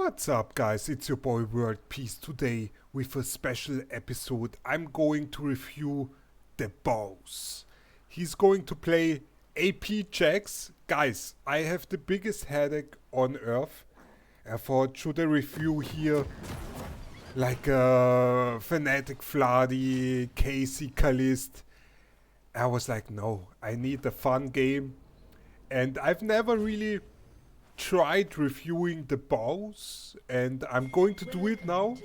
What's up, guys? It's your boy World Peace. Today with a special episode. I'm going to review Thebaus. He's going to play AP Jax. Guys, I have the biggest headache on earth. I thought, should I review here like a Fnatic Vladi, Casey Kalist? I was like, no, I need a fun game. And I've never really tried reviewing the baus, and I'm going to do it now.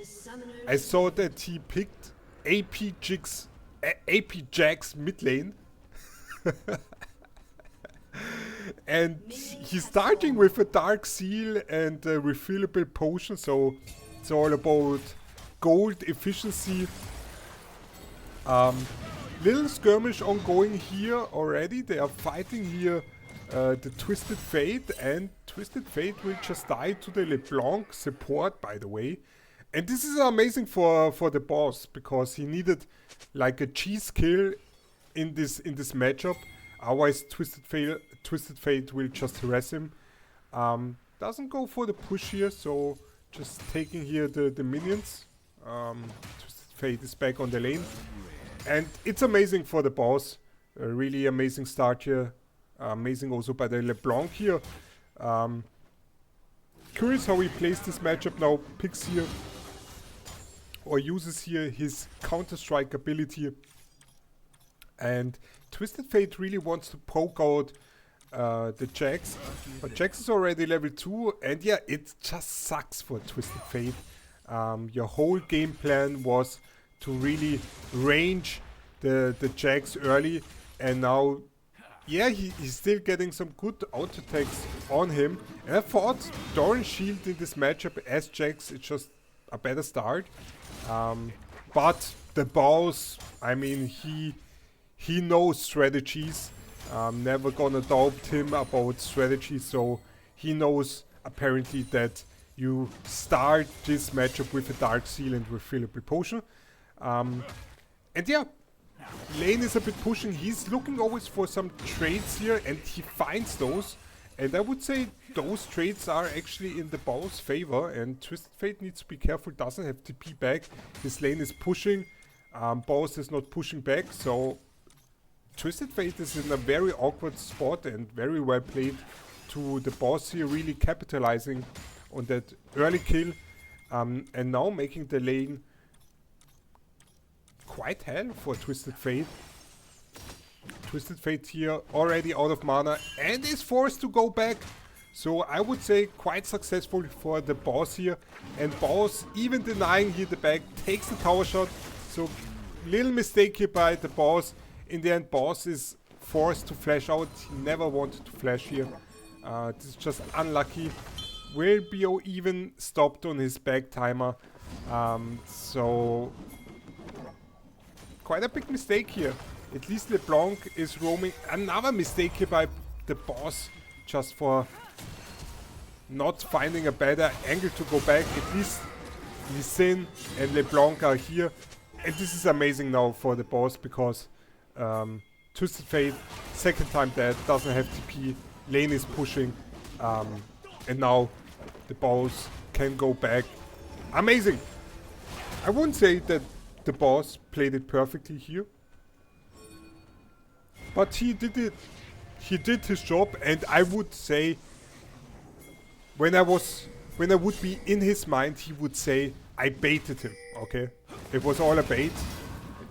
I saw that he picked AP Jax Midlane. And he's starting with a dark seal and a refillable potion, so it's all about gold efficiency. Little skirmish ongoing here already. They are fighting here the Twisted Fate, and Twisted Fate will just die to the LeBlanc support, by the way. And this is amazing for the boss, because he needed like a cheese kill in this matchup. Otherwise Twisted Fate will just harass him. Doesn't go for the push here, so just taking here the minions. Twisted Fate is back on the lane. And it's amazing for the boss. A really amazing start here. Amazing also by the LeBlanc here. Curious how he plays this matchup now. Picks here or uses here his Counter-Strike ability. And Twisted Fate really wants to poke out the Jax. But Jax is already level 2. And yeah, it just sucks for Twisted Fate. Your whole game plan was to really range the Jax early. And now, yeah, he's still getting some good auto attacks on him. And I thought Doran Shield in this matchup as Jax, it's just a better start. But the baus, I mean, he knows strategies. Never gonna doubt him about strategy, so he knows apparently that you start this matchup with a Dark Seal and refillable potion. And yeah, lane is a bit pushing. He's looking always for some trades here, and he finds those. And I would say those trades are actually in the baus' favor. And Twisted Fate needs to be careful, doesn't have TP back. His lane is pushing. Baus is not pushing back, so Twisted Fate is in a very awkward spot, and very well played to the boss here, really capitalizing on that early kill. And now making the lane quite hell for Twisted Fate. Twisted Fate here already out of mana and is forced to go back. So I would say quite successful for the boss here. And baus, even denying here the back, takes the tower shot. So little mistake here by the baus. In the end, baus is forced to flash out. He never wanted to flash here. This is just unlucky. Will be even stopped on his back timer. So quite a big mistake here. At least LeBlanc is roaming. Another mistake here by the boss, just for not finding a better angle to go back. At least Lee and LeBlanc are here. And this is amazing now for the boss, because Twisted Fate, second time dead, doesn't have TP, lane is pushing, and now the baus can go back. Amazing! I wouldn't say that the boss played it perfectly here, but he did it. He did his job, and I would say, when I would be in his mind, he would say, I baited him, okay? It was all a bait.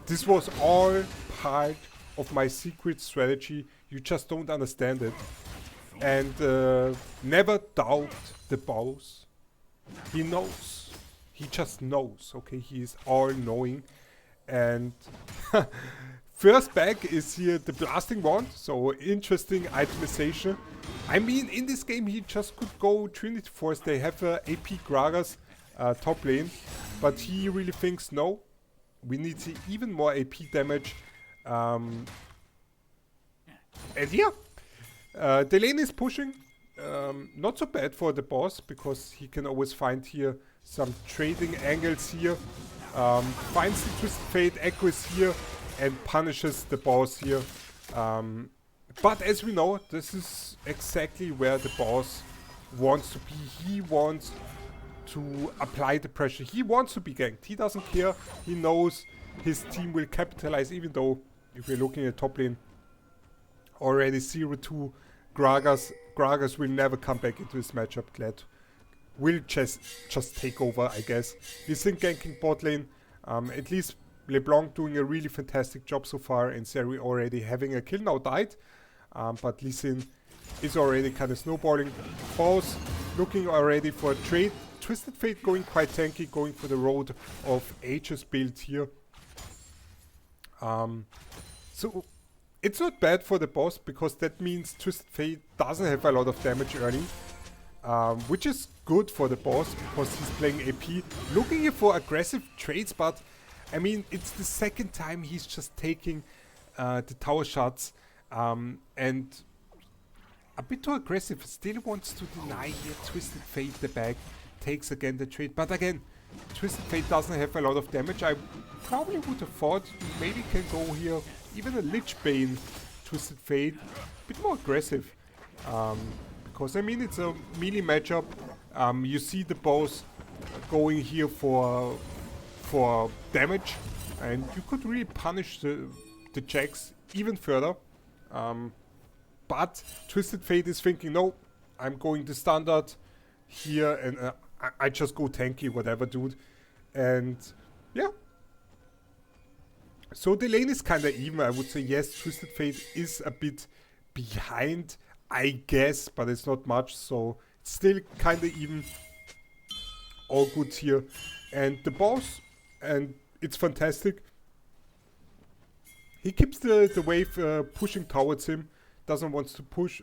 This was all part of my secret strategy. You just don't understand it. And never doubt the baus. He knows. He just knows, okay? He is all-knowing. And first back is here the blasting wand, so interesting itemization. I mean, in this game he just could go Trinity Force. They have AP Gragas top lane, but he really thinks, no, we need even more AP damage. And yeah, the lane is pushing. Not so bad for the boss, because he can always find here some trading angles here. Finds the Twisted Fate, echoes here, and punishes the boss here. But as we know, this is exactly where the boss wants to be. He wants to apply the pressure. He wants to be ganked. He doesn't care. He knows his team will capitalize, even though if we're looking at top lane, already 0-2 Gragas will never come back into this matchup. Glad will just take over, I guess. Lee Sin ganking bot lane. At least LeBlanc doing a really fantastic job so far, and Seri already having a kill, now died. But Lee Sin is already kind of snowballing. Baus looking already for a trade. Twisted Fate going quite tanky, going for the road of Aegis build here. So it's not bad for the boss, because that means Twisted Fate doesn't have a lot of damage early. Which is good for the boss, because he's playing AP. Looking here for aggressive trades, but I mean, it's the second time he's just taking the tower shots. And a bit too aggressive. Still wants to deny here. Twisted Fate the back. Takes again the trade. But again, Twisted Fate doesn't have a lot of damage. I probably would have thought maybe can go here. Even a Lich Bane Twisted Fate. A bit more aggressive. Because I mean, it's a melee matchup. You see the boss going here for damage. And you could really punish the Jax even further. But Twisted Fate is thinking, no, I'm going the standard here, and I just go tanky, whatever, dude. And yeah. So the lane is kind of even, I would say. Yes, Twisted Fate is a bit behind, I guess, but it's not much, so it's still kind of even. All good here. And the boss, and it's fantastic. He keeps the wave pushing towards him. Doesn't want to push,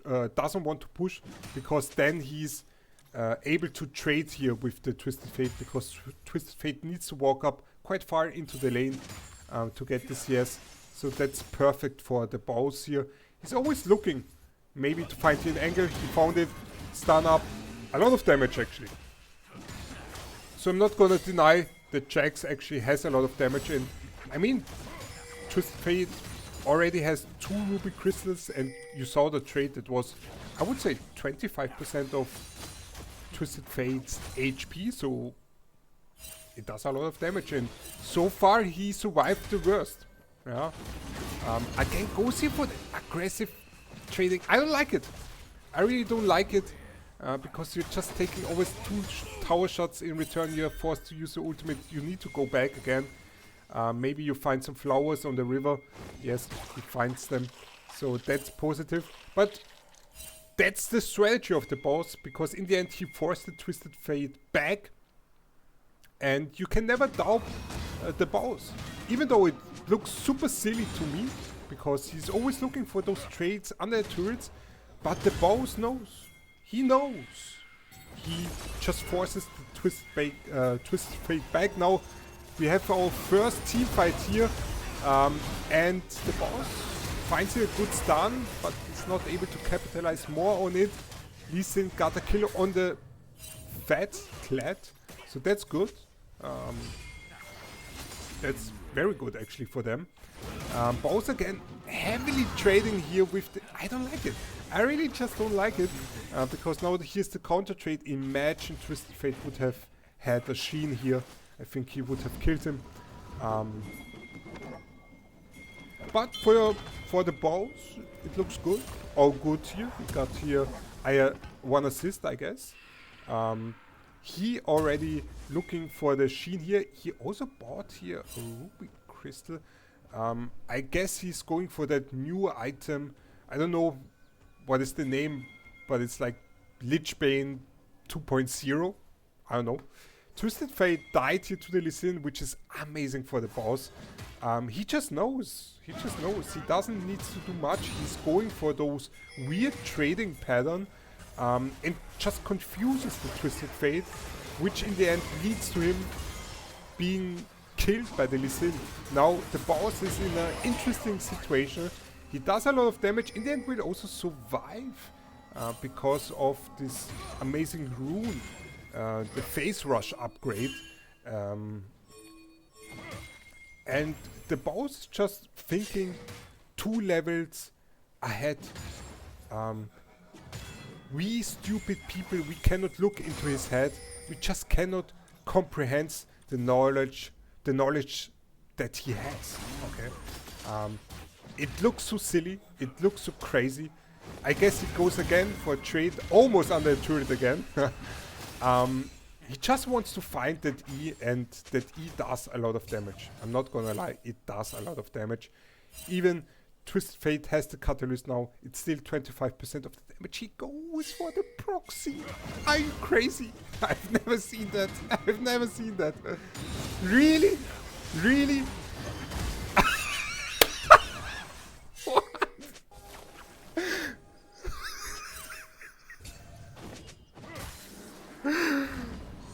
because then he's able to trade here with the Twisted Fate, because Twisted Fate needs to walk up quite far into the lane to get the CS. So that's perfect for the Baus here. He's always looking maybe to find an angle. He found it. Stun up. A lot of damage actually. So I'm not gonna deny that Jax actually has a lot of damage, and I mean, Twisted Fate already has 2 ruby crystals, and you saw the trade that was, I would say, 25% of Twisted Fate's HP, so it does a lot of damage, and so far he survived the worst. Yeah. Again, goes here for the aggressive trading. I don't like it. I really don't like it, because you're just taking always 2 tower shots in return. You're forced to use the ultimate. You need to go back again. Maybe you find some flowers on the river. Yes, he finds them. So that's positive. But that's the strategy of the boss, because in the end he forced the Twisted Fate back. And you can never doubt the boss. Even though it looks super silly to me, because he's always looking for those trades under the turrets. But the boss knows. He knows. He just forces the Twisted Fate back. Now we have our first team fight here, and the boss finds here a good stun, but is not able to capitalize more on it. Lee Sin got a kill on the Fat Clad, so that's good. That's very good actually for them. Baus again heavily trading here with the... I don't like it. I really just don't like it, because now here's the counter trade. Imagine Twisted Fate would have had a Sheen here. I think he would have killed him. But for the Baus, it looks good. All good here. We got here 1 assist, I guess. He already looking for the Sheen here. He also bought here a ruby crystal. I guess he's going for that new item. I don't know what is the name, but it's like Lich Bane 2.0. I don't know. Twisted Fate died here to the Lee Sin, which is amazing for the boss. He just knows. He just knows. He doesn't need to do much. He's going for those weird trading pattern, and just confuses the Twisted Fate, which in the end leads to him being killed by the Lee Sin. Now the boss is in an interesting situation. He does a lot of damage. In the end will also survive because of this amazing rune. The Phase Rush upgrade, and the boss is just thinking 2 levels ahead. We stupid people, we cannot look into his head. we just cannot comprehend the knowledge that he has. Okay, it looks so silly, it looks so crazy. I guess it goes again for a trade, almost under a turret again. He just wants to find that E, and that E does a lot of damage. I'm not gonna lie, it does a lot of damage. Even Twisted Fate has the catalyst now, it's still 25% of the damage. He goes for the proxy. Are you crazy? I've never seen that. I've never seen that. Really? Really? What?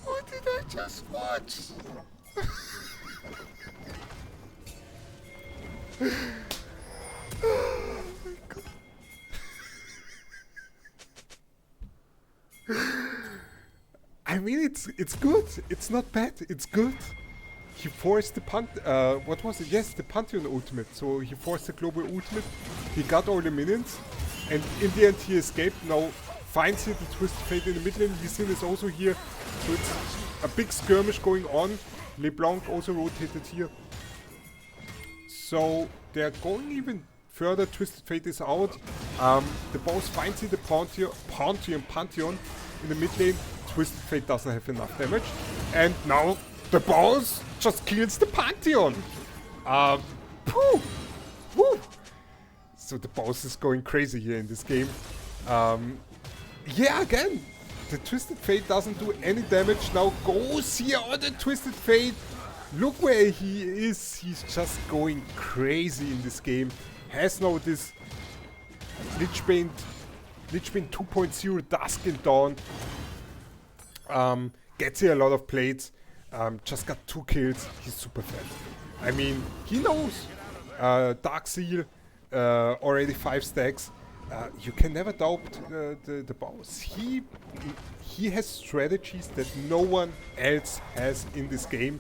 What did I just watch? Oh my god. I mean, it's good. It's not bad. It's good. He forced the what was it? Yes, the Pantheon ultimate. So he forced the global ultimate. He got all the minions, and in the end he escaped. Now finds here the Twisted Fate in the mid lane. Lee Sin is also here, so it's a big skirmish going on. LeBlanc also rotated here. So they're going even further. Twisted Fate is out. Thebaus finds here the Pantheon in the mid lane. Twisted Fate doesn't have enough damage, and now Thebaus just kills the Pantheon. Woo! So Thebaus is going crazy here in this game. Yeah, again, the Twisted Fate doesn't do any damage. Now goes here on the Twisted Fate. Look where he is. He's just going crazy in this game. Has now this Lichbane 2.0 Dusk and Dawn. Gets here a lot of plates. Just got 2 kills. He's super fat. I mean, he knows. Dark Seal, already 5 stacks. You can never doubt the baus. He has strategies that no one else has in this game.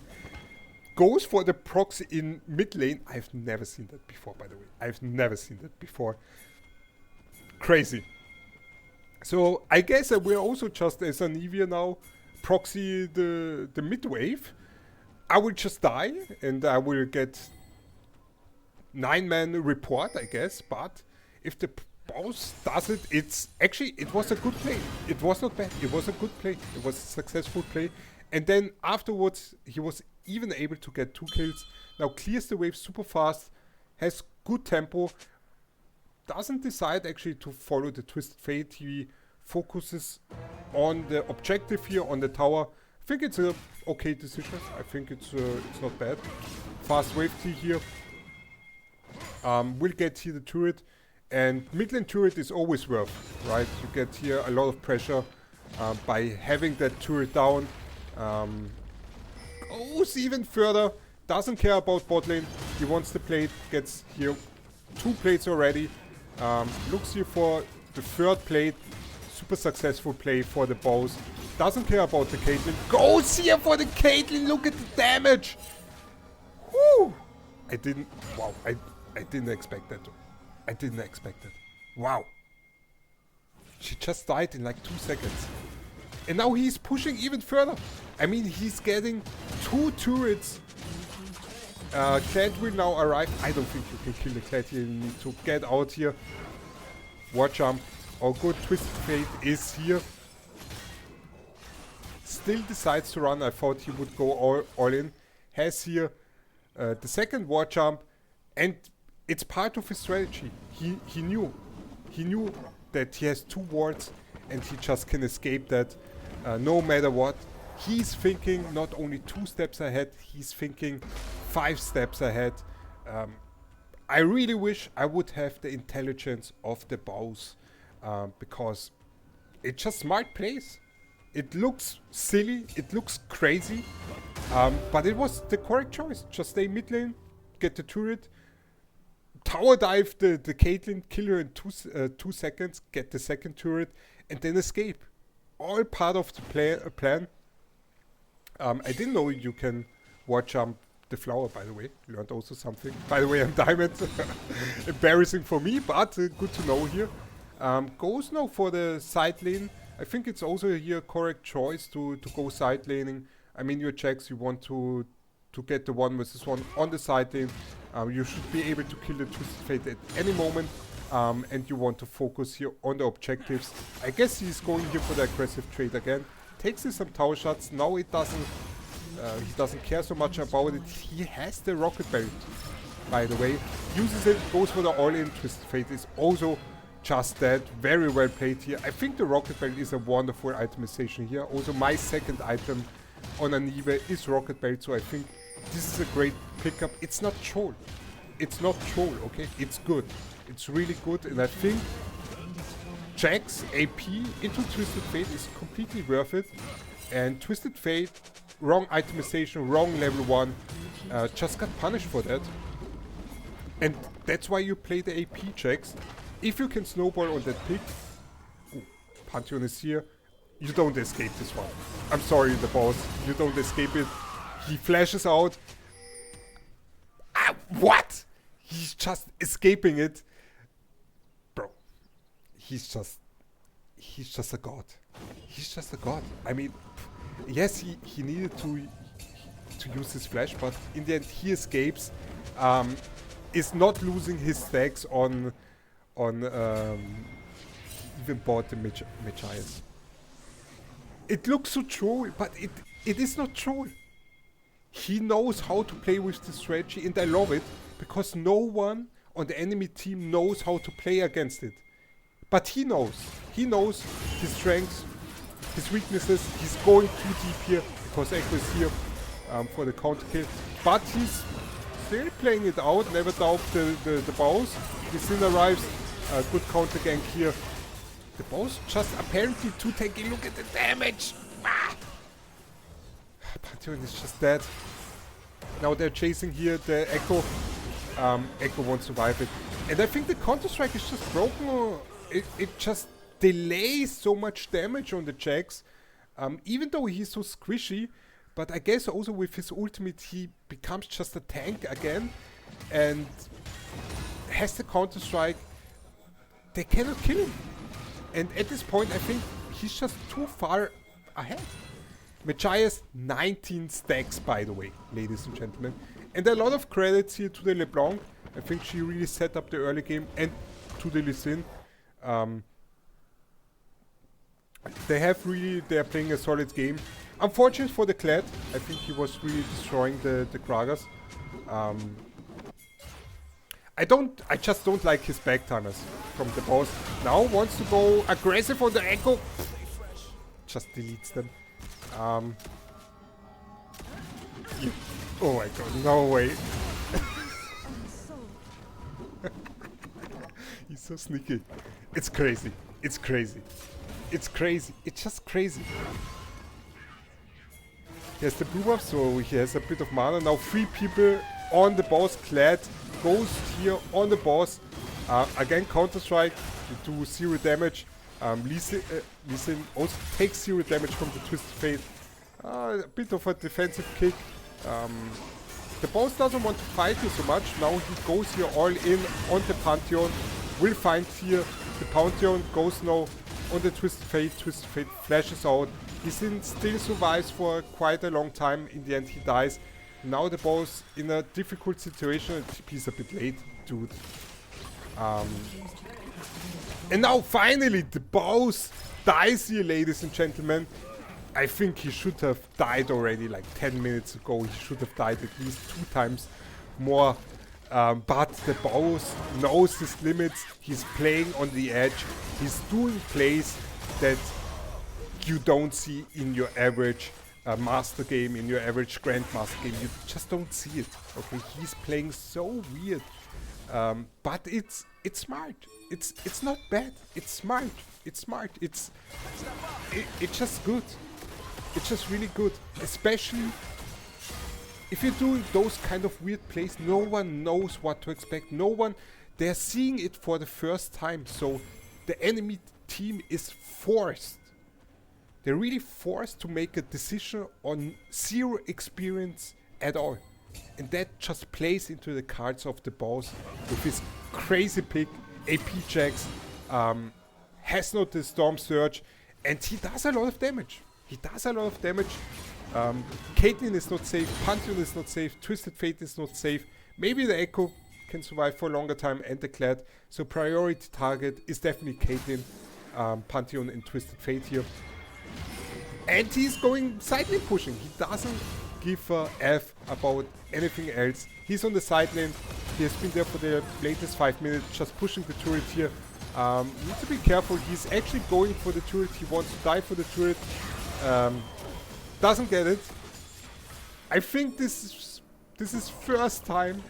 Goes for the proxy in mid lane. I've never seen that before, by the way. I've never seen that before. Crazy. So I guess we're also just as an Evia now. Proxy the mid wave. I will just die and I will get 9-man report, I guess. But if the baus does it, it was a good play. It was not bad. It was a good play. It was a successful play. And then afterwards, he was even able to get 2 kills. Now clears the wave super fast, has good tempo, doesn't decide actually to follow the Twisted Fate. He focuses on the objective here, on the tower. I think it's a okay decision. I think it's not bad. Fast wave T here. We'll get here the turret. And mid lane turret is always worth, right? You get here a lot of pressure by having that turret down. Goes even further, doesn't care about bot lane. He wants the plate, gets here 2 plates already. Looks here for the 3rd plate. Super successful play for the baus. Doesn't care about the Caitlyn. Goes here for the Caitlyn. Look at the damage. Woo! I didn't expect that. I didn't expect it. Wow. She just died in like 2 seconds. And now he's pushing even further. I mean, he's getting 2 turrets. Clad will now arrive. I don't think you can kill the Clad here. You need to get out here. War jump. Oh, good. Twisted Fate is here. Still decides to run. I thought he would go all in. Has here the 2nd war jump. And it's part of his strategy. He knew that he has 2 wards and he just can escape that no matter what. He's thinking not only 2 steps ahead, he's thinking 5 steps ahead. I really wish I would have the intelligence of the baus because it's just smart plays. It looks silly, it looks crazy, but it was the correct choice. Just stay mid lane, get the turret, tower dive the Caitlyn, kill her in 2 seconds, get the 2nd turret, and then escape. All part of the plan. I didn't know you can war jump the flower, by the way. Learned also something. By the way, I'm diamond. Embarrassing for me, but good to know here. Goes now for the side lane. I think it's also here a correct choice to go side laning. I mean, your Jax, you want to get the 1v1 on the side lane. You should be able to kill the Twisted Fate at any moment. And you want to focus here on the objectives. I guess he's going here for the aggressive trade again. Takes some tower shots. Now it doesn't. He doesn't care so much about it. He has the rocket belt, by the way. Uses it, goes for the all-in. Twisted Fate is also just that. Very well played here. I think the rocket belt is a wonderful itemization here. Also, my second item on Anive is rocket belt, so I think this is a great pickup. It's not troll. It's not troll, okay? It's good. It's really good, and I think Jax AP into Twisted Fate is completely worth it. And Twisted Fate, wrong itemization, wrong level 1, just got punished for that. And that's why you play the AP Jax. If you can snowball on that pick, Pantheon is here, you don't escape this one. I'm sorry, the boss, you don't escape it. He flashes out. Ah, what? He's just escaping it. Bro, he's just a god. He's just a god. I mean, yes, he needed to use his flash, but in the end he escapes. Is not losing his stacks on even bought the Machias. It looks so troll, but it is not troll. He knows how to play with the strategy, and I love it, because no one on the enemy team knows how to play against it. But he knows. He knows his strengths, his weaknesses. He's going too deep here, because Echo is here for the counter kill. But he's still playing it out, never doubt the baus. The Sin arrives, good counter gank here. The baus just apparently too tanky. Look at the damage! Ah! Pantheon is just dead. Now they're chasing here the Echo. Echo won't survive it. And I think the Counter-Strike is just broken. It just delays so much damage on the Jax. Even though he's so squishy. But I guess also with his ultimate he becomes just a tank again. And has the Counter-Strike. They cannot kill him. And at this point I think he's just too far ahead. Machias 19 stacks, by the way, ladies and gentlemen. And a lot of credits here to the LeBlanc. I think she really set up the early game, and to the Lee Sin. They're playing a solid game. Unfortunate for the Kled. I think he was really destroying the Gragas. I just don't like his backtimers from the boss. Now wants to go aggressive on the Echo. Just deletes them. Oh my god, no way. He's so sneaky. It's crazy. It's crazy. It's crazy. It's just crazy. He has the blue buff, so he has a bit of mana. Now 3 people on the boss. Kled goes here on the boss. Again, Counter-Strike to do 0 damage. Lee Sin also takes 0 damage from the Twisted Fate. A bit of a defensive kick. The boss doesn't want to fight here so much. Now he goes here all in on the Pantheon. Will find here the Pantheon. Goes now on the Twisted Fate. Twisted Fate flashes out. Lee Sin still survives for quite a long time. In the end he dies. Now the boss in a difficult situation. TP's a bit late, dude. And now finally the boss dies here, ladies and gentlemen. I think he should have died already like 10 minutes ago. He should have died at least 2 times more. But the boss knows his limits. He's playing on the edge. He's doing plays that you don't see in your average master game, in your average grandmaster game. You just don't see it. Okay, he's playing so weird. But it's smart. It's not bad. It's smart. It's smart. It's just good. It's just really good. Especially if you're doing those kind of weird plays, no one knows what to expect. No one, they're seeing it for the first time. So the enemy team is forced. They're really forced to make a decision on 0 experience at all. And that just plays into the cards of the boss with his crazy pick. AP Jax has not the Storm Surge, And he does a lot of damage. Caitlyn is not safe, Pantheon is not safe, Twisted Fate is not safe. Maybe the Echo can survive for a longer time and the Clad. So priority target is definitely Caitlyn, Pantheon and Twisted Fate here. And he's going side lane pushing. He doesn't give a F about anything else. He's on the side lane. He has been there for the latest 5 minutes, just pushing the turret here. Need to be careful. He's actually going for the turret. He wants to die for the turret. Doesn't get it. I think this is first time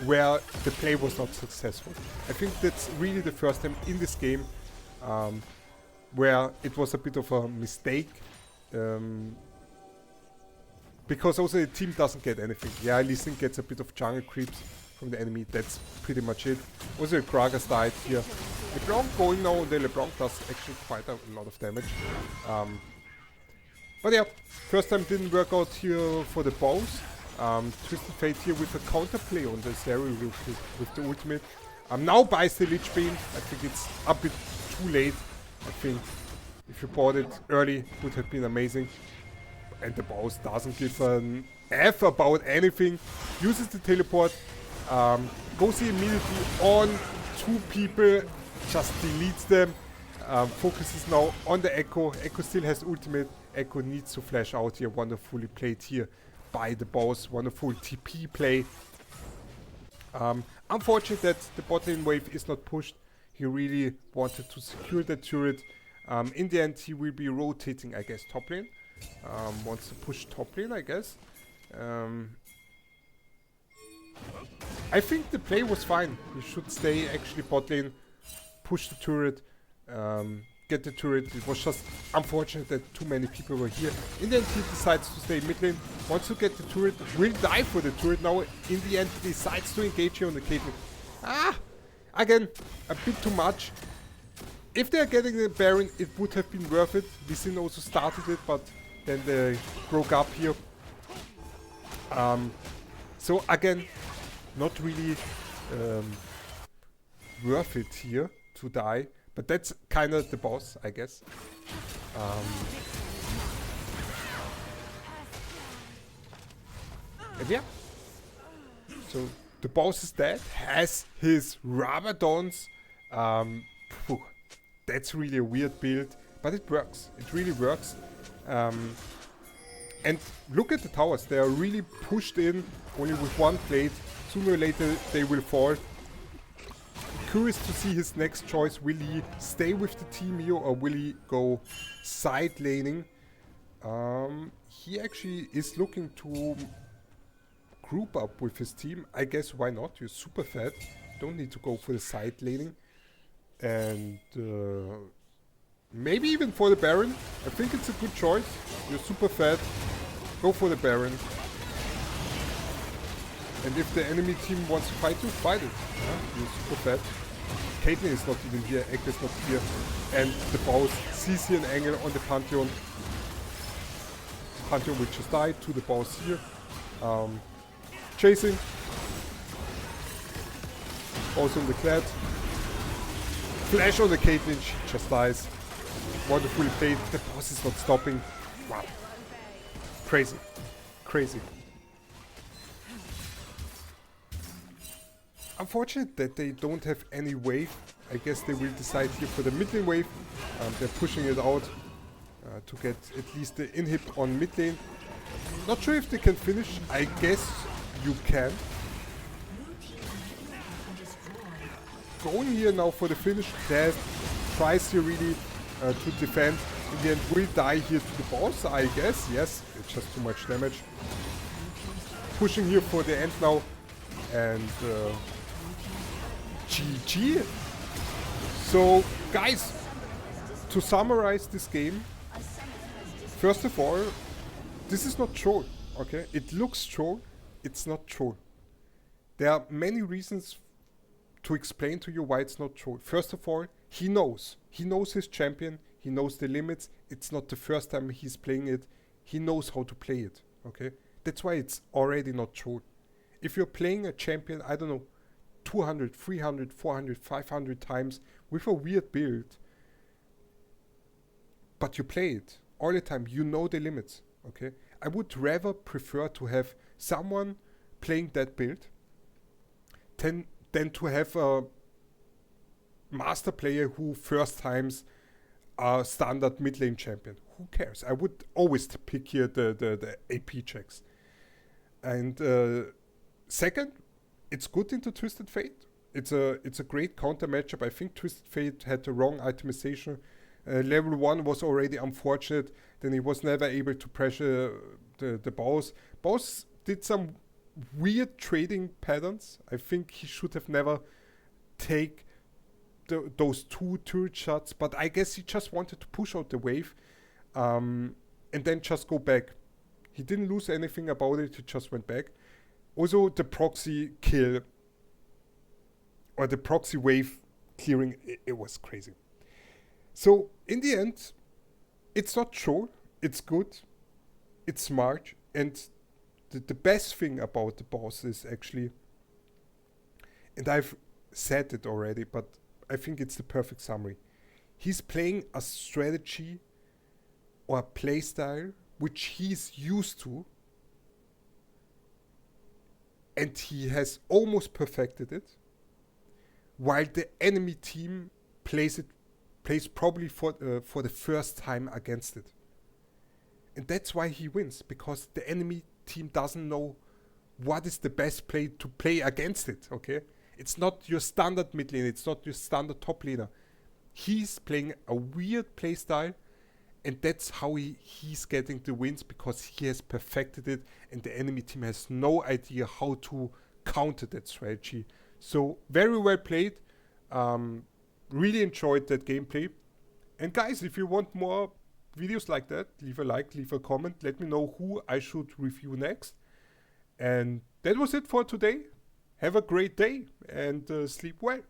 where the play was not successful. I think that's really the first time in this game where it was a bit of a mistake. Because also the team doesn't get anything. Yeah, Lee Sin gets a bit of jungle creeps from the enemy. That's pretty much it. Also Gragas died here. LeBlanc going now. The LeBlanc does actually quite a lot of damage. But yeah, first time didn't work out here for the Baus. Twisted Fate here with a counterplay on the Zeri with the ultimate. Now buys the Lich Bane. I think it's a bit too late. I think if you bought it early, would have been amazing. And the Baus doesn't give an F about anything. Uses the teleport. Goes immediately on 2 people. Just deletes them. Focuses now on the Echo. Echo still has ultimate. Echo needs to flash out here. Wonderfully played here by the Baus. Wonderful TP play. Unfortunate that the bot lane wave is not pushed. He really wanted to secure the turret. In the end, he will be rotating, I guess, top lane. Wants to push top lane, I guess. I think the play was fine. He should stay actually bot lane, push the turret, get the turret. It was just unfortunate that too many people were here. In the end, he decides to stay mid lane, wants to get the turret, will die for the turret. Now, in the end, he decides to engage here on the Caitlyn. Again, a bit too much. If they're getting the Baron, it would have been worth it. Lee Sin also started it, but then they broke up here. So again, not really worth it here to die. But that's kind of the boss, I guess. And yeah. So the boss is dead. Has his Rabadons. That's really a weird build. But it works. It really works. And look at the towers. They are really pushed in only with one plate. Sooner or later they will fall. Curious to see his next choice. Will he stay with the team here or will he go side laning? He actually is looking to group up with his team. I guess why not? You're super fat. Don't need to go for the side laning. And maybe even for the Baron. I think it's a good choice. You're super fat. Go for the Baron. And if the enemy team wants to fight you, fight it. You're super fat. Caitlyn is not even here. Ekta is not here. And the Baus sees here an angle on the Pantheon. Pantheon will just die to the Baus here. Chasing. Also on the Clad. Flash on the Caitlyn. She just dies. Wonderfully played. The Baus is not stopping. Wow. Crazy. Crazy. Unfortunate that they don't have any wave. I guess they will decide here for the mid lane wave. They're pushing it out to get at least the inhib on mid lane. Not sure if they can finish. I guess you can. Going here now for the finish. Clad tries here really to defend. In the end will die here to the boss, I guess. Yes, it's just too much damage. Pushing here for the end now. And GG. So, guys, to summarize this game, first of all, this is not troll, okay? It looks troll, it's not troll. There are many reasons to explain to you why it's not troll. First of all, he knows his champion, he knows the limits. It's not the first time he's playing it. He knows how to play it, okay? That's why it's already not troll. If you're playing a champion, I don't know, 200, 300, 400, 500 times with a weird build, but you play it all the time, you know the limits, okay? I would rather prefer to have someone playing that build than to have a master player who first times a standard mid lane champion. Who cares? I would always pick here the AP Jax. And second, it's good into Twisted Fate. It's a great counter matchup. I think Twisted Fate had the wrong itemization. Level 1 was already unfortunate. Then he was never able to pressure the baus. Baus did some weird trading patterns. I think he should have never take those 2 turret shots, but I guess he just wanted to push out the wave and then just go back. He didn't lose anything about it, he just went back. Also, the proxy kill or the proxy wave clearing, it was crazy. So in the end, it's not troll, it's good, it's smart, and the best thing about the baus is actually, and I've said it already, but I think it's the perfect summary. He's playing a strategy or a play style which he's used to, and he has almost perfected it, while the enemy team plays probably for the first time against it. And that's why he wins, because the enemy team doesn't know what is the best play to play against it, okay? It's not your standard mid lane, it's not your standard top laner. He's playing a weird play style, and that's how he's getting the wins, because he has perfected it and the enemy team has no idea how to counter that strategy. So very well played. Really enjoyed that gameplay. And guys, if you want more videos like that, leave a like, leave a comment, let me know who I should review next. And that was it for today. Have a great day and sleep well.